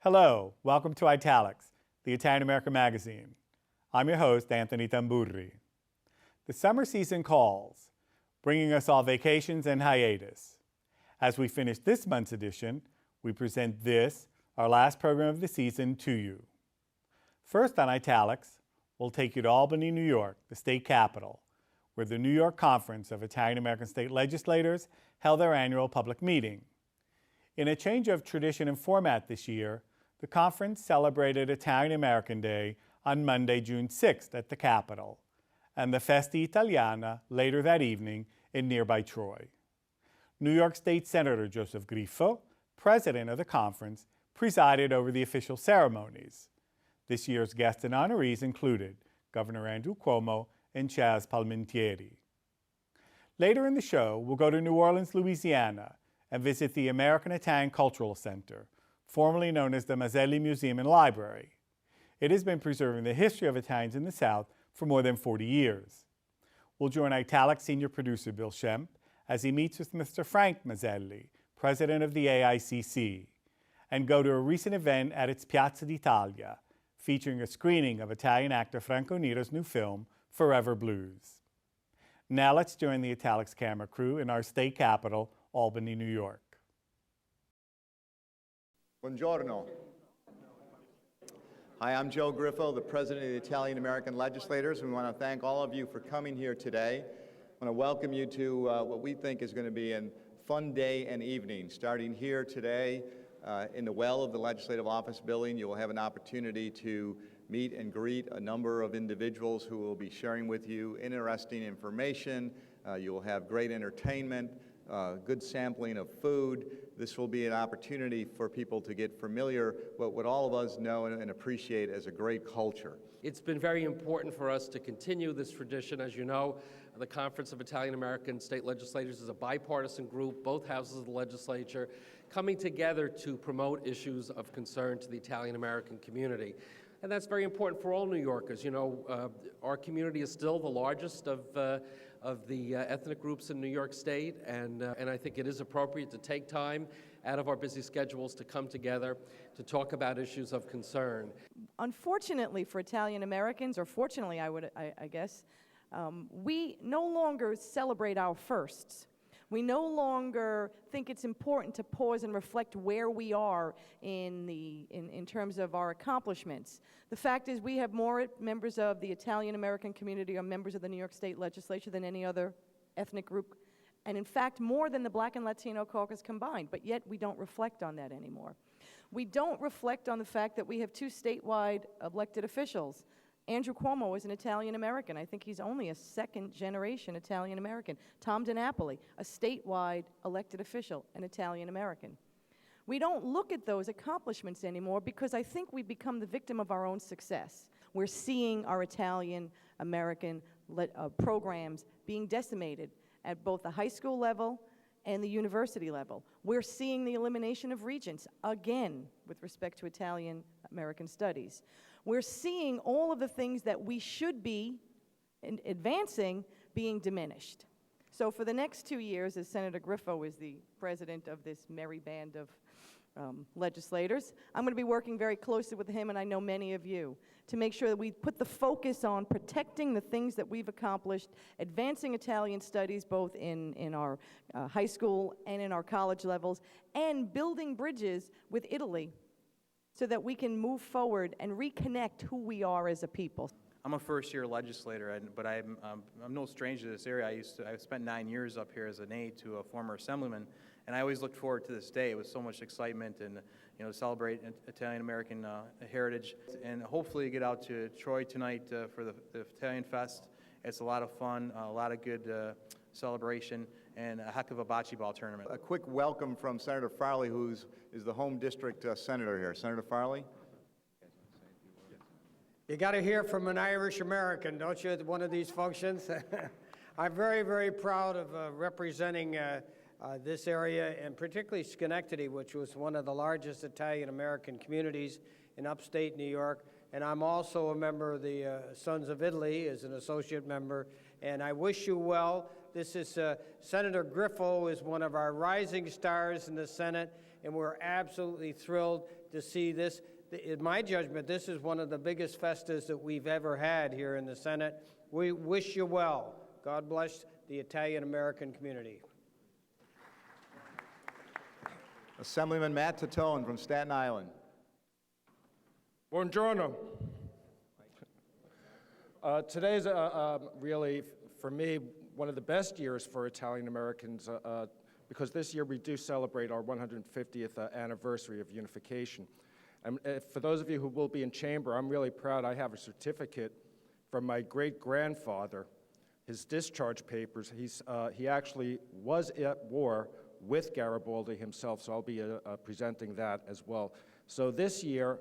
Hello, welcome to Italics, the Italian American magazine. I'm your host, Anthony Tamburri. The summer season calls, bringing us all vacations and hiatus. As we finish this month's edition, we present this, our last program of the season, to you. First on Italics, we'll take you to Albany, New York, the state capital, where the New York Conference of Italian American State Legislators held their annual public meeting. In a change of tradition and format this year, the conference celebrated Italian American Day on Monday, June 6th at the Capitol, and the Festa Italiana later that evening in nearby Troy. New York State Senator Joseph Griffo, president of the conference, presided over the official ceremonies. This year's guests and honorees included Governor Andrew Cuomo and Chaz Palmentieri. Later in the show, we'll go to New Orleans, Louisiana, and visit the American Italian Cultural Center, formerly known as the Mazzelli Museum and Library. It has been preserving the history of Italians in the South for more than 40 years. We'll join Italics senior producer Bill Shemp as he meets with Mr. Frank Mazzelli, president of the AICC, and go to a recent event at its Piazza d'Italia, featuring a screening of Italian actor Franco Nero's new film, Forever Blues. Now let's join the Italics camera crew in our state capital, Albany, New York. Buongiorno. Hi, I'm Joe Griffo, the president of the Italian American Legislators. We want to thank all of you for coming here today. I want to welcome you to what we think is going to be a fun day and evening. Starting here today in the well of the Legislative Office Building, you will have an opportunity to meet and greet a number of individuals who will be sharing with you interesting information. You will have great entertainment, good sampling of food. This will be an opportunity for people to get familiar with what all of us know and appreciate as a great culture. It's been very important for us to continue this tradition. As you know, the Conference of Italian American State Legislators is a bipartisan group, both houses of the legislature, coming together to promote issues of concern to the Italian American community. And that's very important for all New Yorkers. You know, our community is still the largest of the ethnic groups in New York State, and I think it is appropriate to take time out of our busy schedules to come together to talk about issues of concern. Unfortunately for Italian Americans, or fortunately I guess, we no longer celebrate our firsts. We no longer think it's important to pause and reflect where we are in terms of our accomplishments. The fact is we have more members of the Italian American community or members of the New York State Legislature than any other ethnic group, and in fact more than the Black and Latino caucus combined, but yet we don't reflect on that anymore. We don't reflect on the fact that we have two statewide elected officials. Andrew Cuomo is an Italian American. I think he's only a second generation Italian American. Tom DiNapoli, a statewide elected official, an Italian American. We don't look at those accomplishments anymore because I think we become the victim of our own success. We're seeing our Italian American programs being decimated at both the high school level and the university level. We're seeing the elimination of regents, again, with respect to Italian American studies. We're seeing all of the things that we should be advancing being diminished. So for the next 2 years, as Senator Griffo is the president of this merry band of legislators, I'm going to be working very closely with him, and I know many of you, to make sure that we put the focus on protecting the things that we've accomplished, advancing Italian studies both in our high school and in our college levels, and building bridges with Italy so that we can move forward and reconnect who we are as a people. I'm a first-year legislator, but I'm no stranger to this area. I spent 9 years up here as an aide to a former assemblyman, and I always looked forward to this day with so much excitement and to celebrate Italian American heritage, and hopefully get out to Troy tonight for the Italian Fest. It's a lot of fun, a lot of good celebration, and a heck of a bocce ball tournament. A quick welcome from Senator Farley, who is the home district senator here. Senator Farley? You got to hear from an Irish American, don't you, at one of these functions? I'm very, very proud of representing this area, and particularly Schenectady, which was one of the largest Italian American communities in upstate New York. And I'm also a member of the Sons of Italy as an associate member, and I wish you well. This is Senator Griffo is one of our rising stars in the Senate, and we're absolutely thrilled to see this. In my judgment, this is one of the biggest festas that we've ever had here in the Senate. We wish you well. God bless the Italian-American community. Assemblyman Matt Titone from Staten Island. Buongiorno. Today is really, for me, one of the best years for Italian Americans because this year we do celebrate our 150th anniversary of unification. And for those of you who will be in chamber, I'm really proud I have a certificate from my great-grandfather, his discharge papers. He actually was at war with Garibaldi himself, so I'll be presenting that as well. So this year,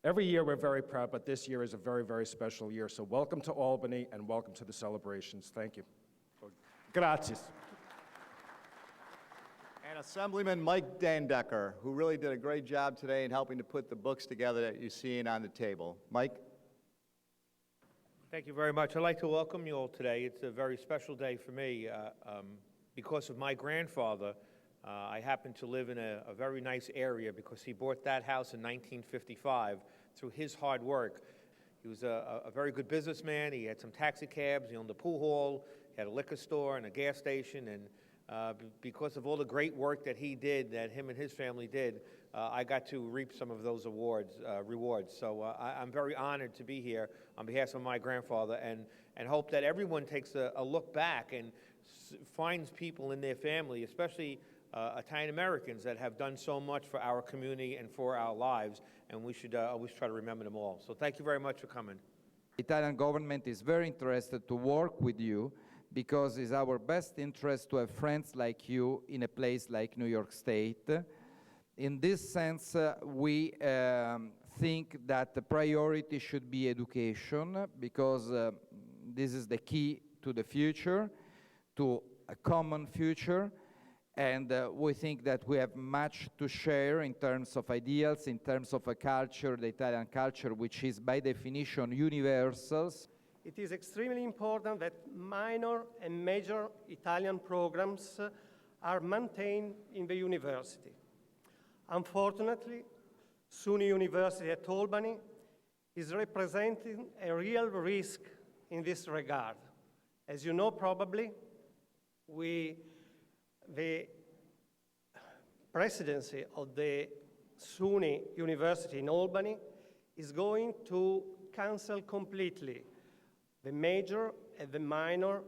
every year we're very proud, but this year is a very, very special year. So welcome to Albany and welcome to the celebrations. Thank you. Grazie. And Assemblyman Mike Dandecker, who really did a great job today in helping to put the books together that you're seeing on the table. Mike? Thank you very much. I'd like to welcome you all today. It's a very special day for me. Because of my grandfather, I happen to live in a very nice area because he bought that house in 1955 through his hard work. He was a very good businessman. He had some taxi cabs. He owned a pool hall. He had a liquor store and a gas station. And because of all the great work that he did, that him and his family did, I got to reap some of those rewards. So I'm very honored to be here on behalf of my grandfather and hope that everyone takes a look back and finds people in their family, especially Italian Americans, that have done so much for our community and for our lives, and we should always try to remember them all. So thank you very much for coming. The Italian government is very interested to work with you because it's our best interest to have friends like you in a place like New York State. In this sense, we think that the priority should be education because this is the key to the future, to a common future, and we think that we have much to share in terms of ideals, in terms of a culture, the Italian culture, which is by definition universal. It is extremely important that minor and major Italian programs are maintained in the university. Unfortunately, CUNY University at Albany is representing a real risk in this regard. As you know probably, the presidency of the CUNY University in Albany is going to cancel completely the major and the minor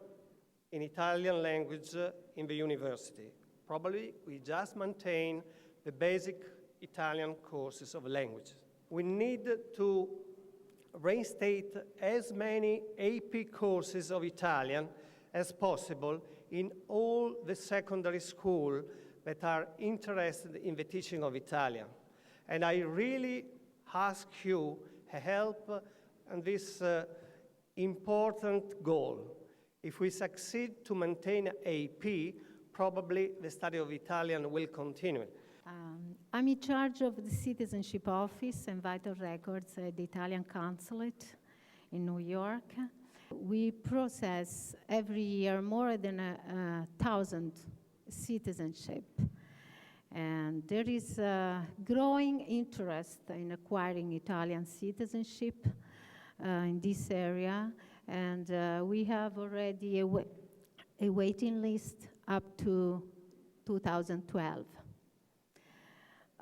in Italian language in the university. Probably we just maintain the basic Italian courses of language. We need to reinstate as many AP courses of Italian as possible in all the secondary schools that are interested in the teaching of Italian. And I really ask you to help in this important goal. If we succeed to maintain AP, probably the study of Italian will continue. I'm in charge of the Citizenship Office and Vital Records at the Italian Consulate in New York. We process every year more than 1,000 citizenship. And there is a growing interest in acquiring Italian citizenship in this area. And we have already a waiting list up to 2012.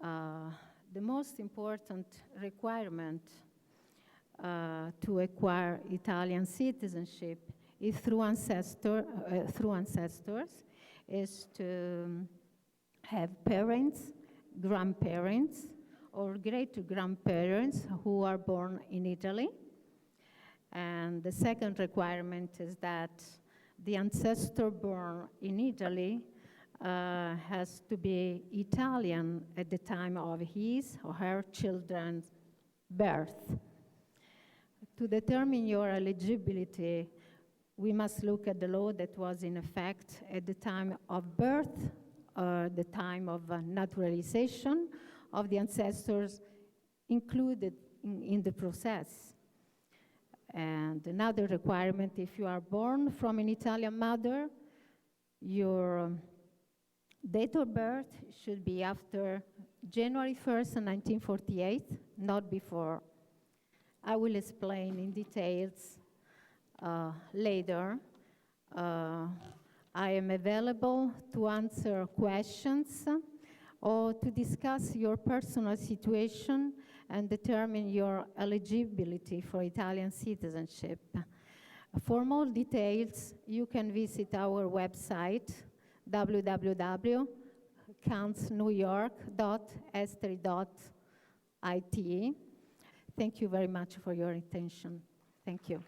The most important requirement to acquire Italian citizenship is through ancestors, is to have parents, grandparents, or great-grandparents who are born in Italy. And the second requirement is that the ancestor born in Italy has to be Italian at the time of his or her children's birth. To determine your eligibility, we must look at the law that was in effect at the time of birth, or the time of naturalization of the ancestors included in the process. And another requirement, if you are born from an Italian mother Your date of birth should be after January 1st, 1948, not before. I will explain in details later. I am available to answer questions or to discuss your personal situation and determine your eligibility for Italian citizenship. For more details, you can visit our website, www.counsnewyork.esteri.it. Thank you very much for your attention. Thank you.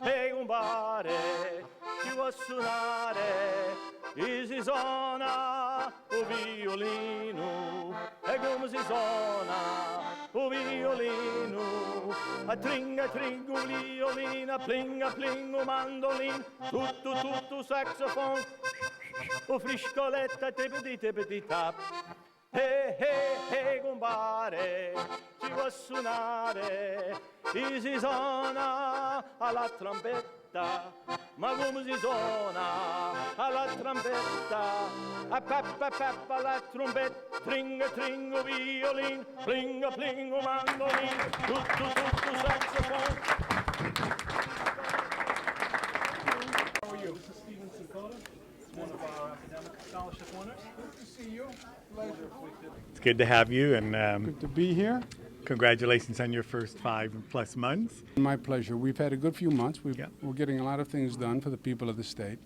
Hey, gumbare, ci vuoi suonare, si suona o violino, e come si suona o violino, a tringa tringo violina, plinga plingo mandolin, tutto saxophone, o friscoletta tippity tap. Hey, hey, hey, gumbare, ci vuoi suonare, si suona alla trombetta, ma come si suona alla trombetta, a peppa peppa la trombetta, tringa tringo violin, plinga plingo mandolin, tutto saxophone. How are you? This is Steven Sakota, one of our academic scholarship winners. Good to see you. Pleasure. It's good to have you, and good to be here. Congratulations on your first 5+ months. My pleasure. We've had a good few months. We're getting a lot of things done for the people of the state.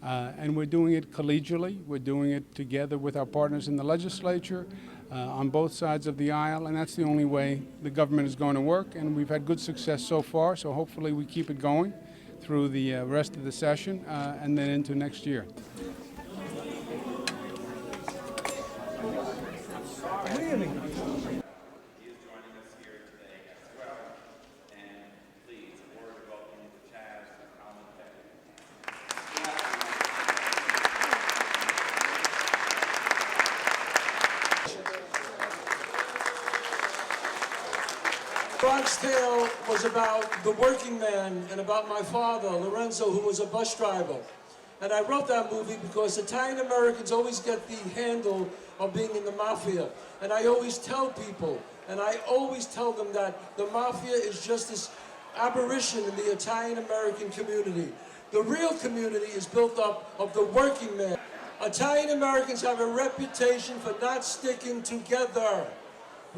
And we're doing it collegially. We're doing it together with our partners in the legislature on both sides of the aisle, and that's the only way the government is going to work. And we've had good success so far, so hopefully we keep it going through the rest of the session and then into next year. Bronx Tale was about the working man and about my father, Lorenzo, who was a bus driver. And I wrote that movie because Italian Americans always get the handle of being in the mafia. And I always tell people, and I always tell them that the mafia is just this aberration in the Italian American community. The real community is built up of the working man. Italian Americans have a reputation for not sticking together.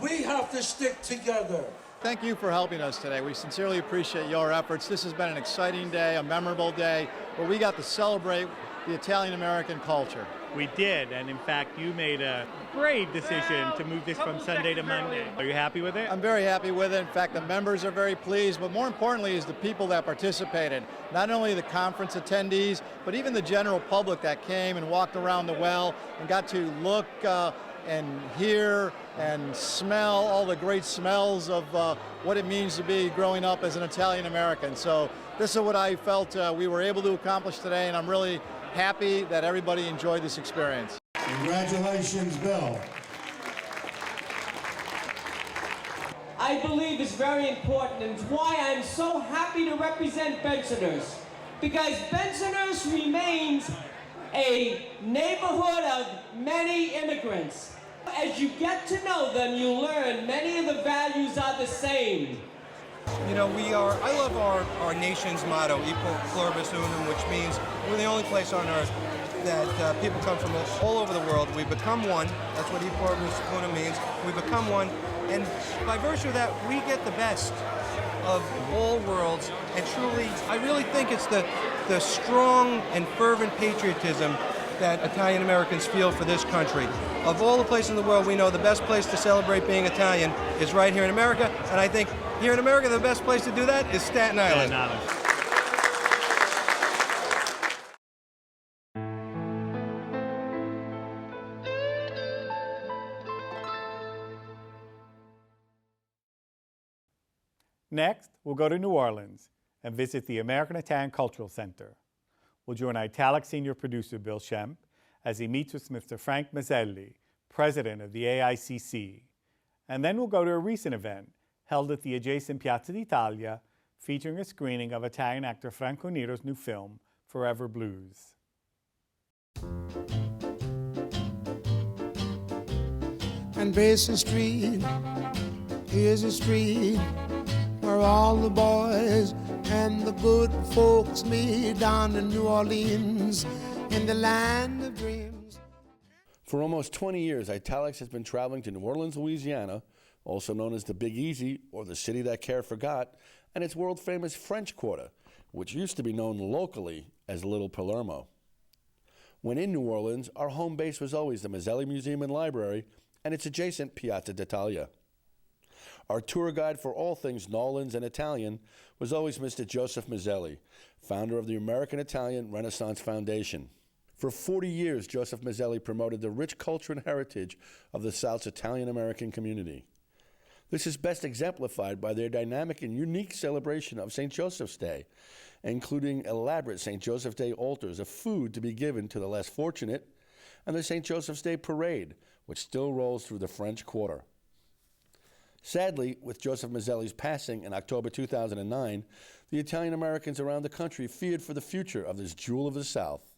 We have to stick together. Thank you for helping us today. We sincerely appreciate your efforts. This has been an exciting day, a memorable day, where we got to celebrate the Italian-American culture. We did, and in fact, you made a brave decision to move this from Sunday to Monday. Are you happy with it? I'm very happy with it. In fact, the members are very pleased, but more importantly is the people that participated. Not only the conference attendees, but even the general public that came and walked around the well and got to look and hear and smell all the great smells of what it means to be growing up as an Italian American. So this is what I felt we were able to accomplish today, and I'm really happy that everybody enjoyed this experience. Congratulations, Bill. I believe it's very important, and it's why I'm so happy to represent Bensoners, because Bensoners remains a neighborhood of many immigrants. As you get to know them, you learn many of the values are the same. You know, I love our nation's motto, E Pluribus Unum, which means we're the only place on earth that people come from all over the world. We become one. That's what E Pluribus Unum means. We become one, and by virtue of that, we get the best of all worlds. And truly, I really think it's the strong and fervent patriotism that Italian Americans feel for this country. Of all the places in the world, we know the best place to celebrate being Italian is right here in America, and I think here in America the best place to do that is Staten Island. Next, we'll go to New Orleans and visit the American Italian Cultural Center. We'll join Italics senior producer Bill Shemp as he meets with Mr. Frank Mazzelli, president of the AICC. And then we'll go to a recent event held at the adjacent Piazza d'Italia, featuring a screening of Italian actor Franco Nero's new film, Forever Blues. And Basin Street is a street where all the boys and the good folks meet down in New Orleans in the land of dreams. For almost 20 years, Italics has been traveling to New Orleans, Louisiana, also known as the Big Easy or the City That Care Forgot, and its world-famous French Quarter, which used to be known locally as Little Palermo. When in New Orleans, our home base was always the Mazzelli Museum and Library and its adjacent Piazza d'Italia. Our tour guide for all things Nolans and Italian was always Mr. Joseph Mazzelli, founder of the American Italian Renaissance Foundation. For 40 years, Joseph Mazzelli promoted the rich culture and heritage of the South's Italian-American community. This is best exemplified by their dynamic and unique celebration of St. Joseph's Day, including elaborate St. Joseph's Day altars of food to be given to the less fortunate, and the St. Joseph's Day Parade, which still rolls through the French Quarter. Sadly, with Joseph Mazzelli's passing in October 2009, the Italian Americans around the country feared for the future of this jewel of the South.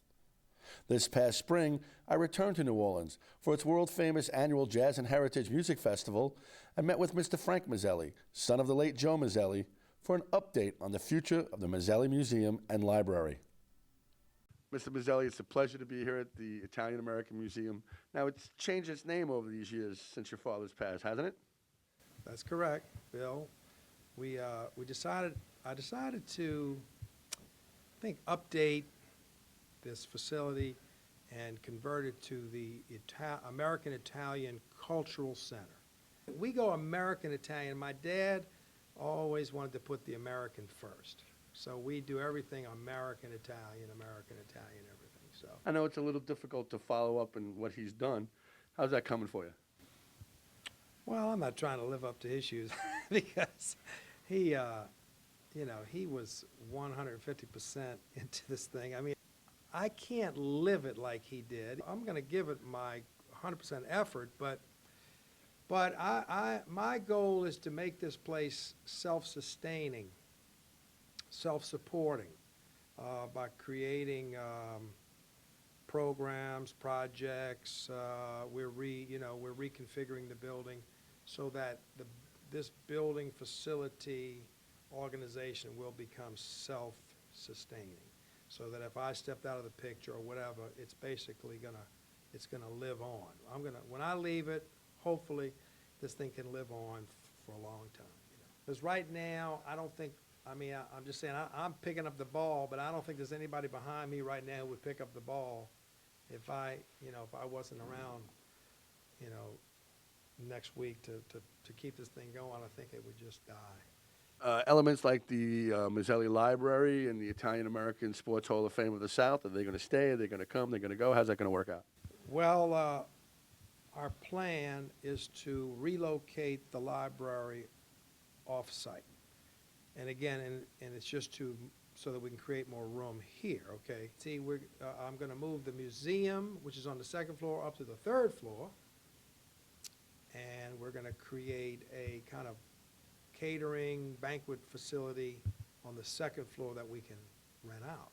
This past spring, I returned to New Orleans for its world-famous annual Jazz and Heritage Music Festival and met with Mr. Frank Mazzelli, son of the late Joe Mazzelli, for an update on the future of the Mazzelli Museum and Library. Mr. Mazzelli, it's a pleasure to be here at the Italian American Museum. Now, it's changed its name over these years since your father's passed, hasn't it? That's correct, Bill. I decided to, update this facility and convert it to the American Italian Cultural Center. We go American Italian. My dad always wanted to put the American first. So we do everything American Italian, everything. So I know it's a little difficult to follow up in what he's done. How's that coming for you? Well, I'm not trying to live up to his shoes because he was 150% into this thing. I mean, I can't live it like he did. I'm going to give it my 100% effort, but my goal is to make this place self-sustaining, self-supporting by creating programs, projects. We're reconfiguring the building so that this building facility organization will become self-sustaining. So that if I stepped out of the picture or whatever, it's basically gonna live on. When I leave it, hopefully, this thing can live on for a long time. Because right now, I don't think. I'm just saying I'm picking up the ball, but I don't think there's anybody behind me right now who would pick up the ball if I wasn't around, next week to keep this thing going. I think it would just die. Elements like the Mazzelli Library and the Italian American Sports Hall of Fame of the South, are they going to stay? Are they going to come? They're going to go? How's that going to work out? Well, our plan is to relocate the library off-site. And again, and it's just so that we can create more room here, okay? See, I'm going to move the museum, which is on the second floor, up to the third floor. And we're going to create a kind of catering banquet facility on the second floor that we can rent out.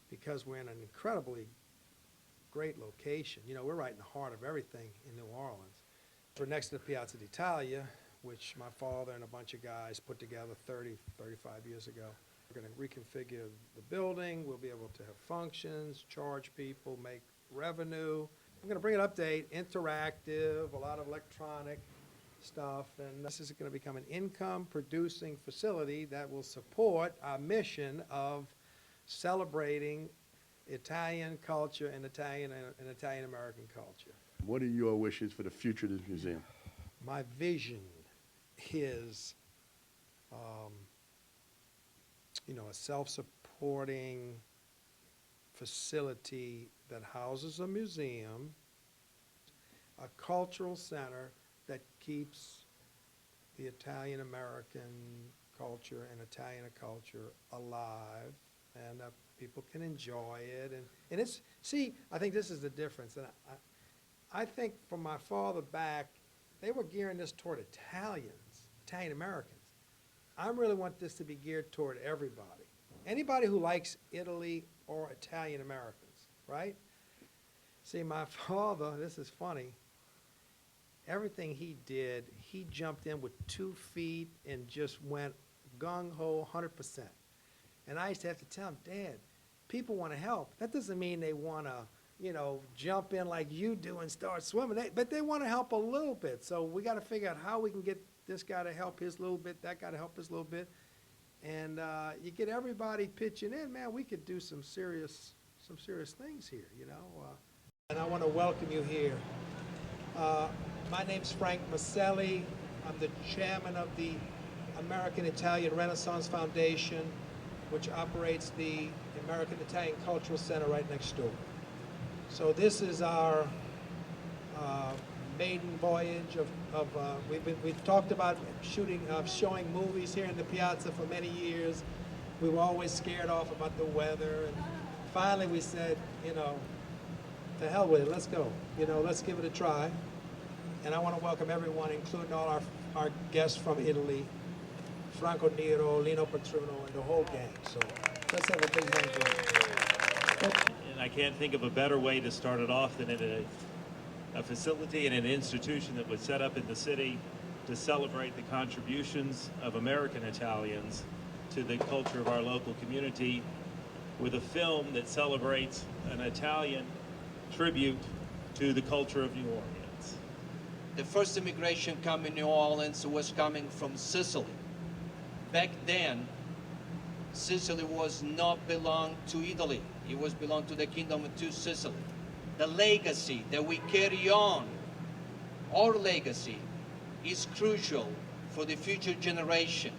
Because we're in an incredibly great location. We're right in the heart of everything in New Orleans. We're next to the Piazza d'Italia, which my father and a bunch of guys put together 35 years ago. We're going to reconfigure the building. We'll be able to have functions, charge people, make revenue. I'm going to bring an update, interactive, a lot of electronic stuff, and this is going to become an income-producing facility that will support our mission of celebrating Italian culture and Italian-American culture. What are your wishes for the future of this museum? My vision is, a self-supporting facility that houses a museum, a cultural center that keeps the Italian-American culture and Italian culture alive, and people can enjoy it. And it's, I think this is the difference. And I think from my father back, they were gearing this toward Italian-Americans. I really want this to be geared toward everybody. Anybody who likes Italy or Italian-Americans, right? See, my father, this is funny, everything he did, he jumped in with 2 feet and just went gung-ho 100%. And I used to have to tell him, Dad, people want to help. That doesn't mean they want to, you know, jump in like you do and start swimming, but they want to help a little bit. So we got to figure out how we can get this guy to help his little bit, that guy to help his little bit. And you get everybody pitching in, man, we could do some serious things here, you know. And I want to welcome you here. My name's Frank Mazzelli. I'm the chairman of the American Italian Renaissance Foundation, which operates the American Italian Cultural Center right next door. So this is our maiden voyage of we've talked about showing movies here in the piazza for many years. We were always scared off about the weather, and finally we said, you know, to hell with it, let's go. You know, let's give it a try. And I want to welcome everyone, including all our guests from Italy, Franco Nero, Lino Petruno, and the whole gang. So let's have a big hand for them. And I can't think of a better way to start it off than in a facility and an institution that was set up in the city to celebrate the contributions of American Italians to the culture of our local community with a film that celebrates an Italian tribute to the culture of New Orleans. The first immigration coming to New Orleans was coming from Sicily. Back then, Sicily was not belong to Italy. It was belong to the Kingdom of Sicily. The legacy that we carry on, our legacy, is crucial for the future generation.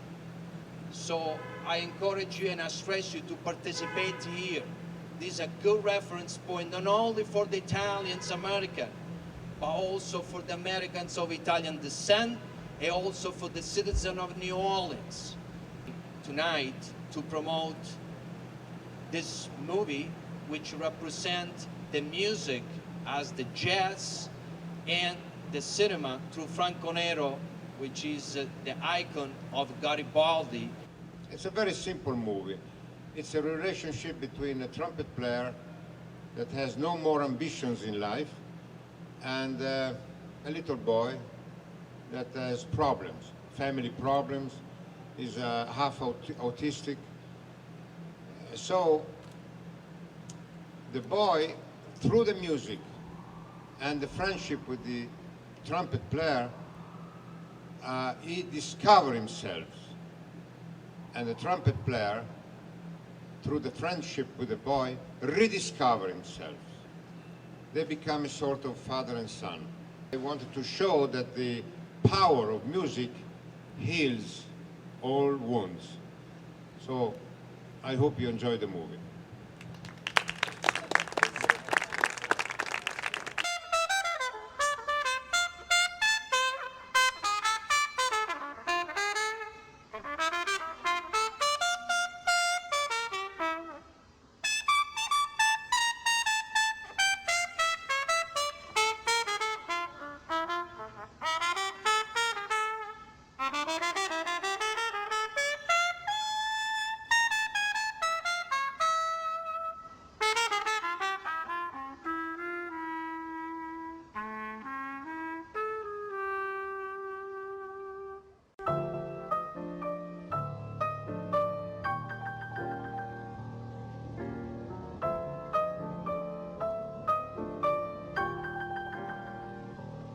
So I encourage you and I stress you to participate here. This is a good reference point, not only for the Italians, American, but also for the Americans of Italian descent, and also for the citizens of New Orleans. Tonight, to promote this movie, which represents the music as the jazz and the cinema through Franco Nero, which is the icon of Garibaldi. It's a very simple movie. It's a relationship between a trumpet player that has no more ambitions in life and a little boy that has problems, family problems, is half autistic. So the boy, through the music and the friendship with the trumpet player, he discovers himself. And the trumpet player, through the friendship with the boy, rediscover himself. They become a sort of father and son. I wanted to show that the power of music heals all wounds. So I hope you enjoy the movie.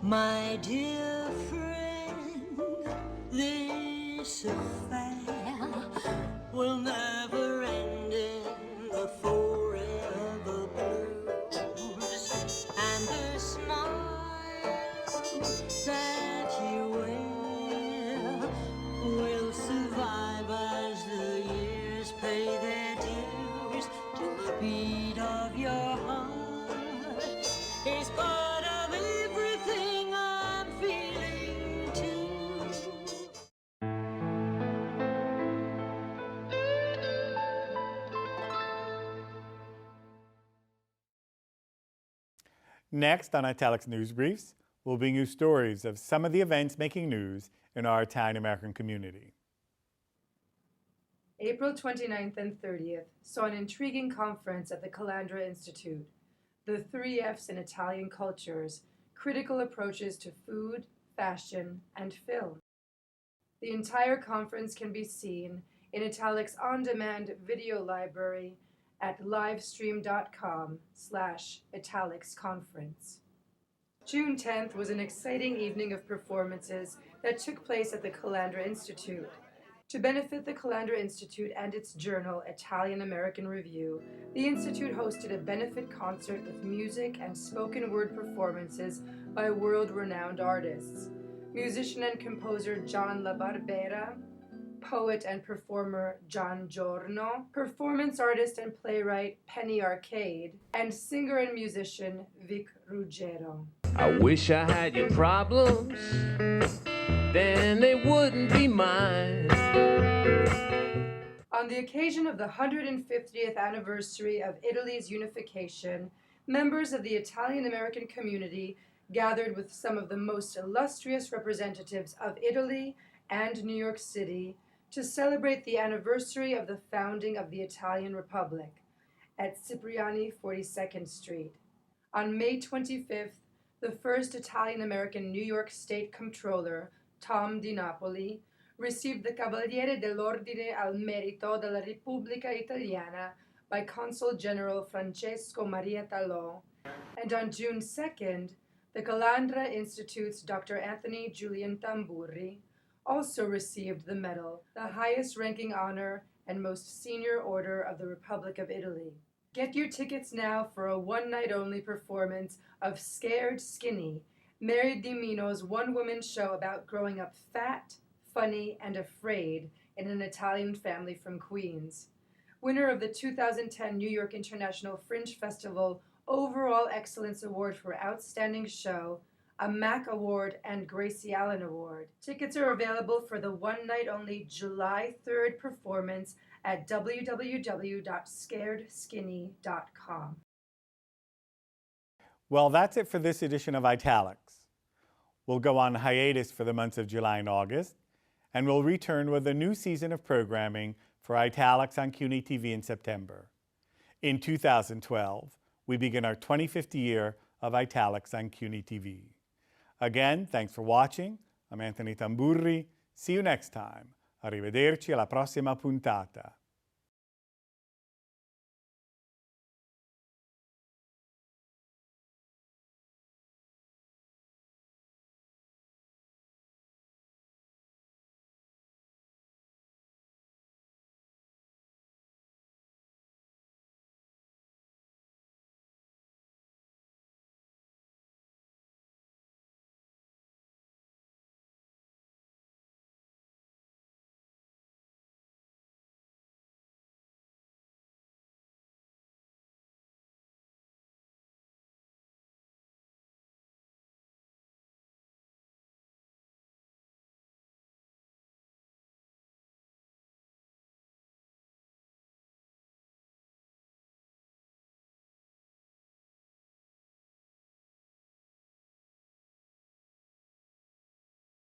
My dear friend, this affair will never end in the forever blues, and the smiles that you wear will survive as the years pay their dues to the beat of your heart. Is part of everything I'm feeling too. Next on Italics News Briefs, we'll bring you stories of some of the events making news in our Italian American community. April 29th and 30th saw an intriguing conference at the Calandra Institute. The The 3 F's in Italian Cultures, Critical Approaches to Food, Fashion, and Film. The entire conference can be seen in Italics on-demand video library at livestream.com/italicsconference. June 10th was an exciting evening of performances that took place at the Calandra Institute. To benefit the Calandra Institute and its journal, Italian American Review, the Institute hosted a benefit concert with music and spoken word performances by world-renowned artists. Musician and composer John La Barbera, poet and performer John Giorno, performance artist and playwright Penny Arcade, and singer and musician Vic Ruggiero. I wish I had your problems, then they wouldn't be mine. On the occasion of the 150th anniversary of Italy's unification, members of the Italian American community gathered with some of the most illustrious representatives of Italy and New York City to celebrate the anniversary of the founding of the Italian Republic at Cipriani 42nd Street. On May 25th, the first Italian-American New York State Comptroller, Tom Di Napoli, received the Cavaliere dell'Ordine al Merito della Repubblica Italiana by Consul General Francesco Maria Talò, and on June 2nd, the Calandra Institute's Dr. Anthony Julian Tamburri also received the medal, the highest-ranking honor and most senior order of the Republic of Italy. Get your tickets now for a one-night-only performance of Scared Skinny, Mary Di Mino's one-woman show about growing up fat, funny, and afraid in an Italian family from Queens. Winner of the 2010 New York International Fringe Festival Overall Excellence Award for Outstanding Show, a MAC Award, and Gracie Allen Award. Tickets are available for the one-night-only July 3rd performance at www.scaredskinny.com. Well, that's it for this edition of Italics. We'll go on hiatus for the months of July and August, and we'll return with a new season of programming for Italics on CUNY TV in September. In 2012, we begin our 25th year of Italics on CUNY TV. Again, thanks for watching. I'm Anthony Tamburri. See you next time. Arrivederci alla prossima puntata.